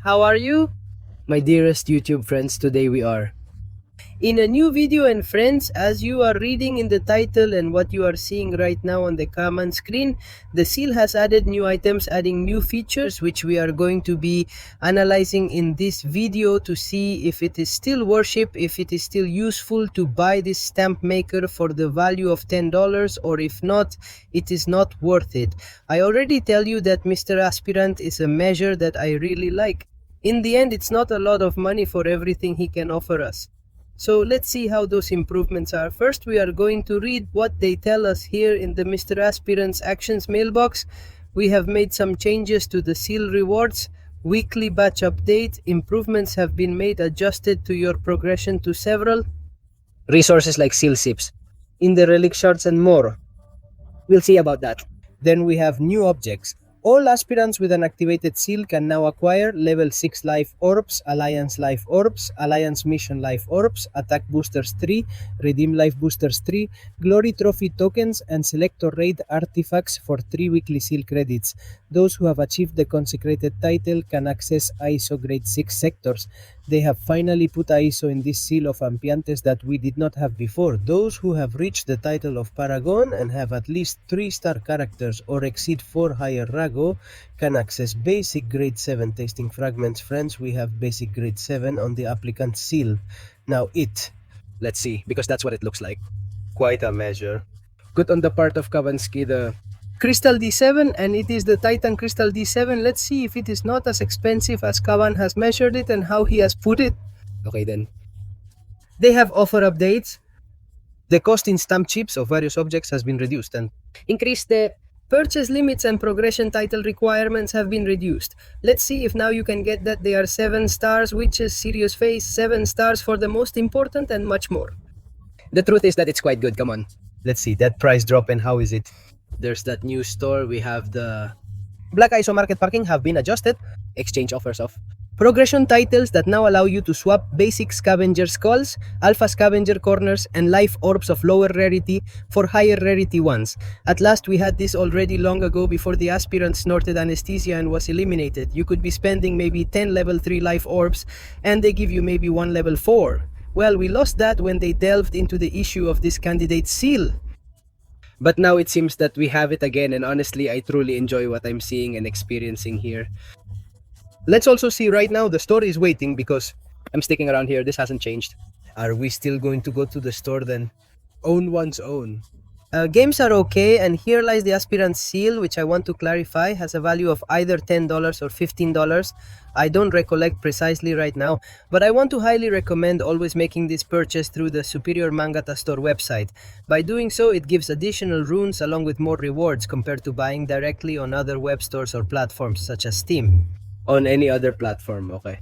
How are you? My dearest YouTube friends, today we are In a new video, and friends, as you are reading in the title and what you are seeing right now on the command screen, the seal has added new items, adding new features which we are going to be analyzing in this video to see if it is still worship, if it is still useful to buy this stamp maker for the value of $10, or if not, it is not worth it. I already tell you that Mr. Aspirant is a measure that I really like. In the end, it's not a lot of money for everything he can offer us. So let's see how those improvements are. First, we are going to read what they tell us here in the Mr. Aspirant's Actions mailbox. We have made some changes to the seal rewards. Weekly batch update. Improvements have been made adjusted to your progression to several. resources like seal sips, in the relic shards and more. We'll see about that. Then we have new objects. All aspirants with an activated seal can now acquire level 6 life orbs, alliance life orbs, alliance mission life orbs, attack boosters 3, redeem life boosters 3, glory trophy tokens, and selector raid artifacts for 3 weekly seal credits. Those who have achieved the consecrated title can access ISO grade 6 sectors. They have finally put ISO in this seal of Ampiantes that we did not have before. Those who have reached the title of Paragon and have at least 3-star characters or exceed 4 higher Rago can access basic grade 7 tasting fragments. Friends, we have basic grade 7 on the applicant seal. Now let's see, because that's what it looks like. Quite a measure. Good on the part of Kavanski, the Crystal D7, and it is the Titan Crystal D7. Let's see if it is not as expensive as Kavan has measured it and how he has put it. okay then. They have offer updates. The cost in stamp chips of various objects has been reduced and Increase the purchase limits and progression title requirements have been reduced. Let's see if now you can get that. They are 7 stars, witches, serious face, 7 stars for the most important, and much more. the truth is that it's quite good. Come on. Let's see that price drop and how is it? There's that new store. We have the Black ISO market parking have been adjusted. Exchange offers of Progression titles that now allow you to swap basic scavenger skulls, alpha scavenger corners, and life orbs of lower rarity for higher rarity ones. At last, we had this already long ago before the aspirant snorted anesthesia and was eliminated. You could be spending maybe 10 level 3 life orbs and they give you maybe 1 level 4. Well, we lost that when they delved into the issue of this candidate's seal. But now it seems that we have it again, and honestly, I truly enjoy what I'm seeing and experiencing here. Let's also see right now, the store is waiting because I'm sticking around here. This hasn't changed. Are we still going to go to the store then? Own one's own. Games are okay, and here lies the aspirant seal, which I want to clarify has a value of either $10 or $15. I don't recollect precisely right now, but I want to highly recommend always making this purchase through the Superior Mangata Store website. By doing so, it gives additional runes along with more rewards compared to buying directly on other web stores or platforms such as Steam. On any other platform, okay.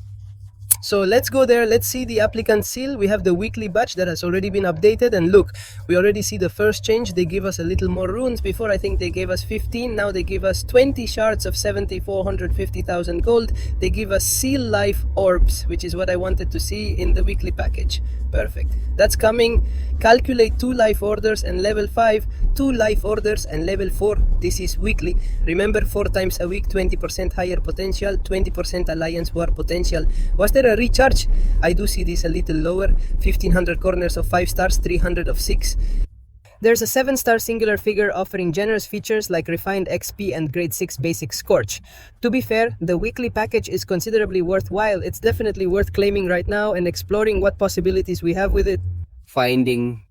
So let's go there. Let's see the applicant seal. We have the weekly batch that has already been updated, and look, we already see the first change. They give us a little more runes. Before, I think they gave us 15. Now they give us 20 shards of 450,000 gold. They give us seal life orbs, which is what I wanted to see in the weekly package. Perfect. That's coming. Calculate 2 life orders and level 5, 2 life orders and level 4. This is weekly. Remember, 4 times a week, 20% higher potential, 20% alliance war potential. Was there a recharge? I do see this a little lower. 1500 corners of 5 stars, 300 of 6. There's a 7-star singular figure offering generous features like refined XP and grade 6 basic Scorch. To be fair, the weekly package is considerably worthwhile. It's definitely worth claiming right now and exploring what possibilities we have with it. Finding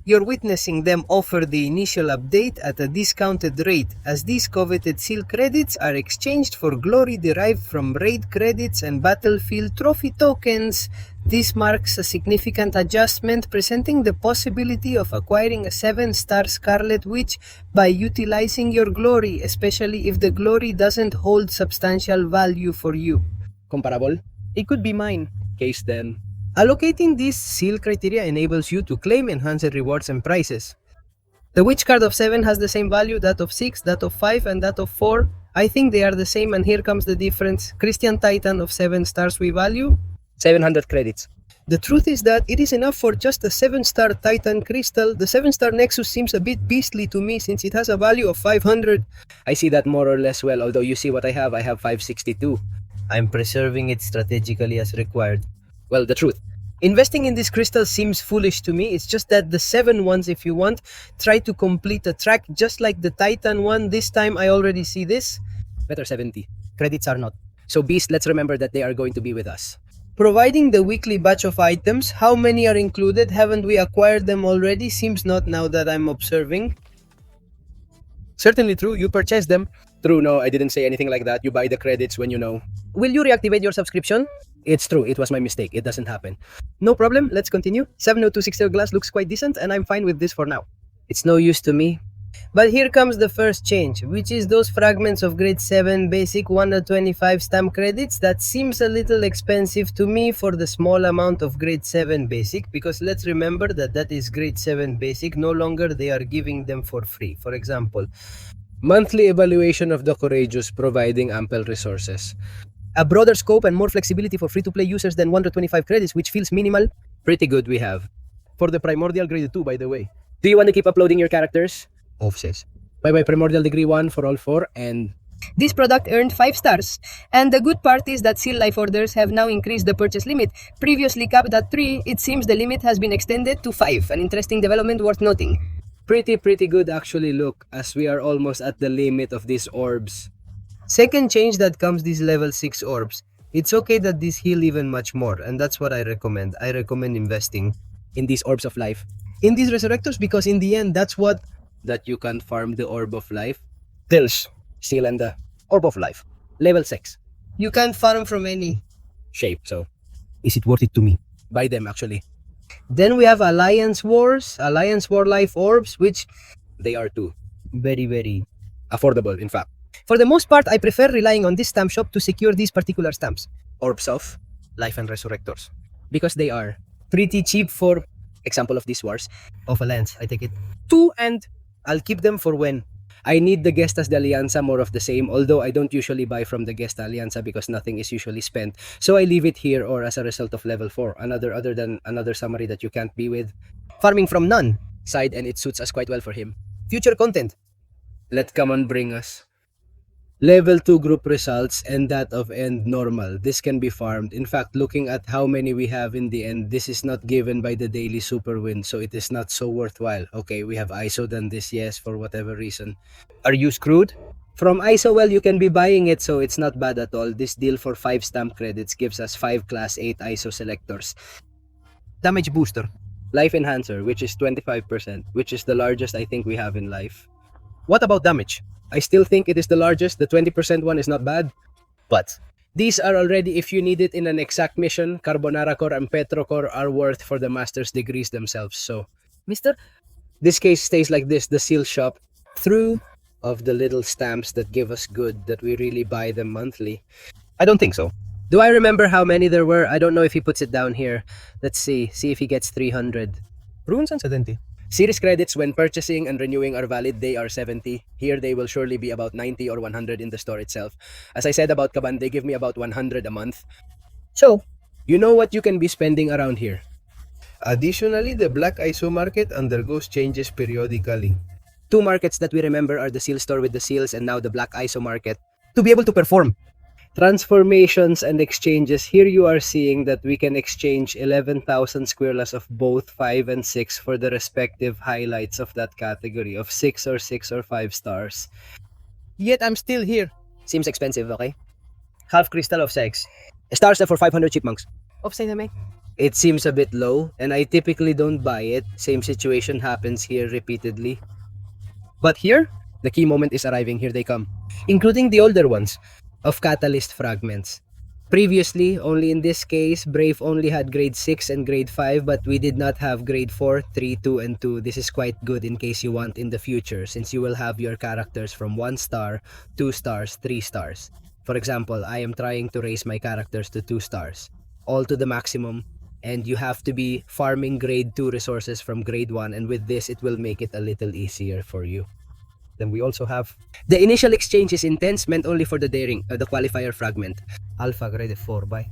You're witnessing them offer the initial update at a discounted rate, as these coveted seal credits are exchanged for glory derived from raid credits and battlefield trophy tokens. This marks a significant adjustment, presenting the possibility of acquiring a 7-star Scarlet Witch by utilizing your glory, especially if the glory doesn't hold substantial value for you. comparable It could be mine. case then. Allocating these seal criteria enables you to claim enhanced rewards and prizes. The witch card of 7 has the same value, that of 6, that of 5, and that of 4. I think they are the same, and here comes the difference. Christian Titan of 7 stars we value. 700 credits. The truth is that it is enough for just a 7-star Titan Crystal. The 7-star Nexus seems a bit beastly to me since it has a value of 500. I see that more or less well, although you see what I have 562. I'm preserving it strategically as required. Well, the truth. Investing in these crystals seems foolish to me. It's just that the 7 ones, if you want, try to complete a track just like the Titan one. This time I already see this. Better 70. Credits are not. So Beast, let's remember that they are going to be with us. Providing the weekly batch of items, how many are included? Haven't we acquired them already? Seems not now that I'm observing. Certainly true, you purchased them. True, no, I didn't say anything like that. You buy the credits when you know. Will you reactivate your subscription? It's true, it was my mistake. It doesn't happen. No problem, let's continue. 70260 glass looks quite decent and I'm fine with this for now. It's no use to me. But here comes the first change, which is those fragments of grade 7 basic 125 stamp credits. That seems a little expensive to me for the small amount of grade 7 basic, because let's remember that that is grade 7 basic. No longer they are giving them for free. For example, monthly evaluation of the courageous, providing ample resources. A broader scope and more flexibility for free-to-play users than 125 credits, which feels minimal. Pretty good we have. For the primordial grade 2, by the way. Do you want to keep uploading your characters? Off says. Bye-bye Primordial Degree 1 for all 4 and... This product earned 5 stars. And the good part is that Seal Life orders have now increased the purchase limit. Previously capped at 3, it seems the limit has been extended to 5. An interesting development worth noting. Pretty good actually, look, as we are almost at the limit of these orbs. Second change that comes these level 6 orbs. It's okay that these heal even much more, and that's what I recommend. I recommend investing in these orbs of life. In these resurrectors, because in the end, that's what... That you can farm the orb of life. Tells. Seal and the orb of life. Level 6. You can't farm from any shape, so... Is it worth it to me? Buy them, actually. Then we have Alliance Wars, Alliance War Life Orbs, which... They are too. Very affordable, in fact. For the most part, I prefer relying on this stamp shop to secure these particular stamps. Orbs of Life and Resurrectors. Because they are pretty cheap for... Example of these wars. Of Alliance, I take it. 2 and... I'll keep them for when? I need the Gestas de Alianza, more of the same, although I don't usually buy from the Gesta Alianza because nothing is usually spent. So I leave it here or as a result of level 4, other than another summary that you can't be with. Farming from none. Side, and it suits us quite well for him. Future content. Let come on bring us. Level 2 group results and that of end normal. This can be farmed. In fact, looking at how many we have in the end, this is not given by the daily super win, so it is not so worthwhile. Okay, we have ISO done this, yes, for whatever reason. Are you screwed? From ISO, well, you can be buying it, so it's not bad at all. This deal for 5 stamp credits gives us 5 class 8 ISO selectors. Damage booster. Life enhancer, which is 25%, which is the largest I think we have in life. What about damage? I still think it is the largest. The 20% one is not bad. But these are already, if you need it in an exact mission, Carbonara Core and Petro Core are worth for the master's degrees themselves. So, Mister, this case stays like this. The seal shop, through of the little stamps that give us good, that we really buy them monthly. I don't think so. Do I remember how many there were? I don't know if he puts it down here. Let's see if he gets 300. Runes and 70. Series credits when purchasing and renewing are valid, they are 70. Here they will surely be about 90 or 100 in the store itself. As I said about Kaban, they give me about 100 a month. So, you know what you can be spending around here. Additionally, the Black ISO market undergoes changes periodically. 2 markets that we remember are the seal store with the seals and now the Black ISO market. To be able to perform transformations and exchanges, here you are seeing that we can exchange 11,000 squirrels of both 5 and 6 for the respective highlights of that category of 6 or 5 stars. Yet I'm still here. Seems expensive, okay? Half crystal of 6. Stars for 500 chipmunks. Of Saint It seems a bit low, and I typically don't buy it. Same situation happens here repeatedly. But here, the key moment is arriving. Here they come. Including the older ones. Of catalyst fragments. Previously, only in this case, Brave only had grade 6 and grade 5, but we did not have grade 4, 3, 2, and 2. This is quite good in case you want in the future, since you will have your characters from 1 star, 2 stars, 3 stars. For example, I am trying to raise my characters to 2 stars, all to the maximum, and you have to be farming grade 2 resources from grade 1, and with this, it will make it a little easier for you. Then we also have the initial exchange is intense, meant only for the daring, the qualifier fragment. Alpha grade 4 by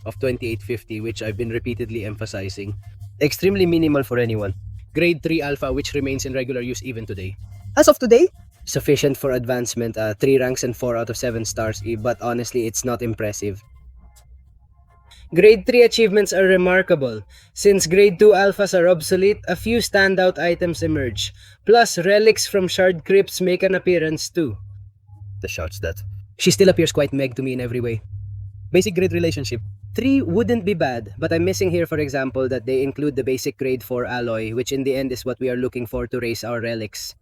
of 2850, which I've been repeatedly emphasizing. Extremely minimal for anyone. Grade 3 alpha, which remains in regular use even today. As of today? sufficient for advancement, 3 ranks and 4 out of 7 stars, but honestly, it's not impressive. Grade 3 achievements are remarkable. Since Grade 2 alphas are obsolete, a few standout items emerge. Plus, relics from Shard Crypts make an appearance too. The shots that. She still appears quite meg to me in every way. Basic grade relationship. 3 wouldn't be bad, but I'm missing here, for example, that they include the basic grade 4 alloy, which in the end is what we are looking for to raise our relics.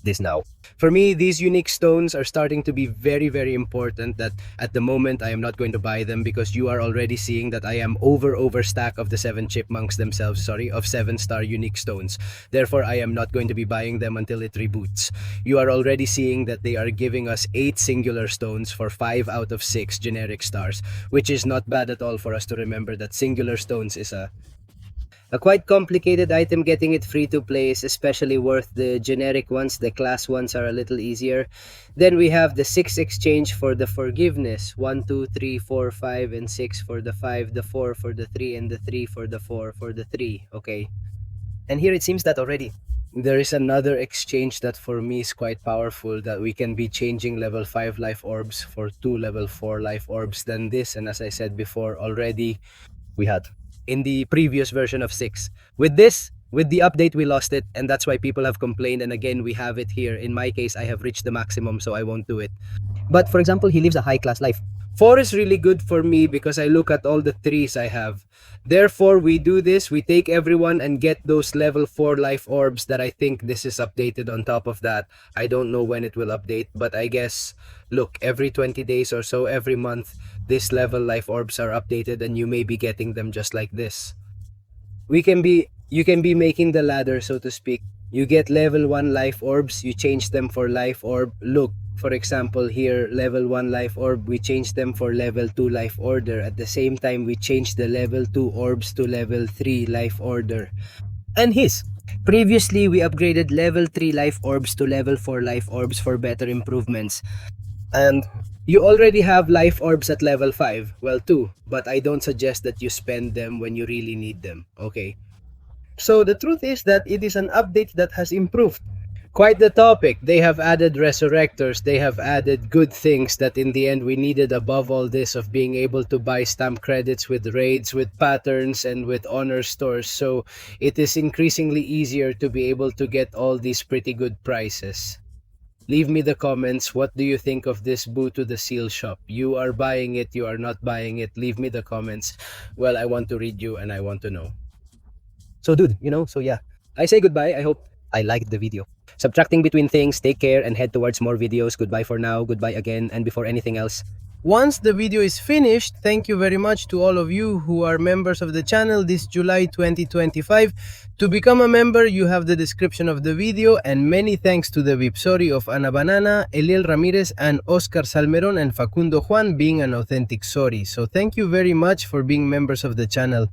This now. For me, these unique stones are starting to be very, very important. That at the moment I am not going to buy them because you are already seeing that I am overstack of the 7 chipmunks themselves, of 7-star unique stones. Therefore, I am not going to be buying them until it reboots. You are already seeing that they are giving us 8 singular stones for 5 out of 6 generic stars, which is not bad at all for us to remember that singular stones is a quite complicated item. Getting it free to play is especially worth the generic ones. The class ones are a little easier. Then we have the 6 exchange for the forgiveness. 1, 2, 3, 4, 5, and 6 for the 5, the 4 for the 3, and the 3 for the 4 for the 3. Okay. And here it seems that already. There is another exchange that for me is quite powerful, that we can be changing level 5 life orbs for 2 level 4 life orbs than this. And as I said before, already We had. in the previous version of 6. With this, with the update, we lost it, and that's why people have complained, and again, we have it here. In my case, I have reached the maximum, so I won't do it. But for example, he lives a high-class life. 4 is really good for me because I look at all the 3s I have. Therefore, we do this, we take everyone and get those level 4 life orbs that I think this is updated on top of that. I don't know when it will update, but I guess, look, every 20 days or so, every month, this level life orbs are updated and you may be getting them just like this. You can be making the ladder, so to speak. You get level 1 life orbs, you change them for life orb. Look, for example, here, level 1 life orb, we change them for level 2 life order. At the same time, we change the level 2 orbs to level 3 life order. And his. Previously, we upgraded level 3 life orbs to level 4 life orbs for better improvements. And you already have life orbs at level 5. Well, 2. But I don't suggest that you spend them when you really need them. Okay. so the truth is that it is an update that has improved. Quite the topic. They have added resurrectors. They have added good things that in the end we needed above all this of being able to buy stamp credits with raids, with patterns, and with honor stores. So it is increasingly easier to be able to get all these pretty good prices. Leave me the comments. What do you think of this Boo to the Seal shop? You are buying it, you are not buying it. Leave me the comments. Well, I want to read you and I want to know. So dude, so yeah, I say goodbye. I hope I liked the video. subtracting between things. Take care and head towards more videos. Goodbye for now. Goodbye again. And before anything else, Once the video is finished, thank you very much to all of you who are members of the channel this July 2025. To become a member, you have the description of the video, and many thanks to the TheShori of Ana Banana, Eliel Ramirez, and Oscar Salmeron and Facundo Juan being an authentic Shori. So thank you very much for being members of the channel.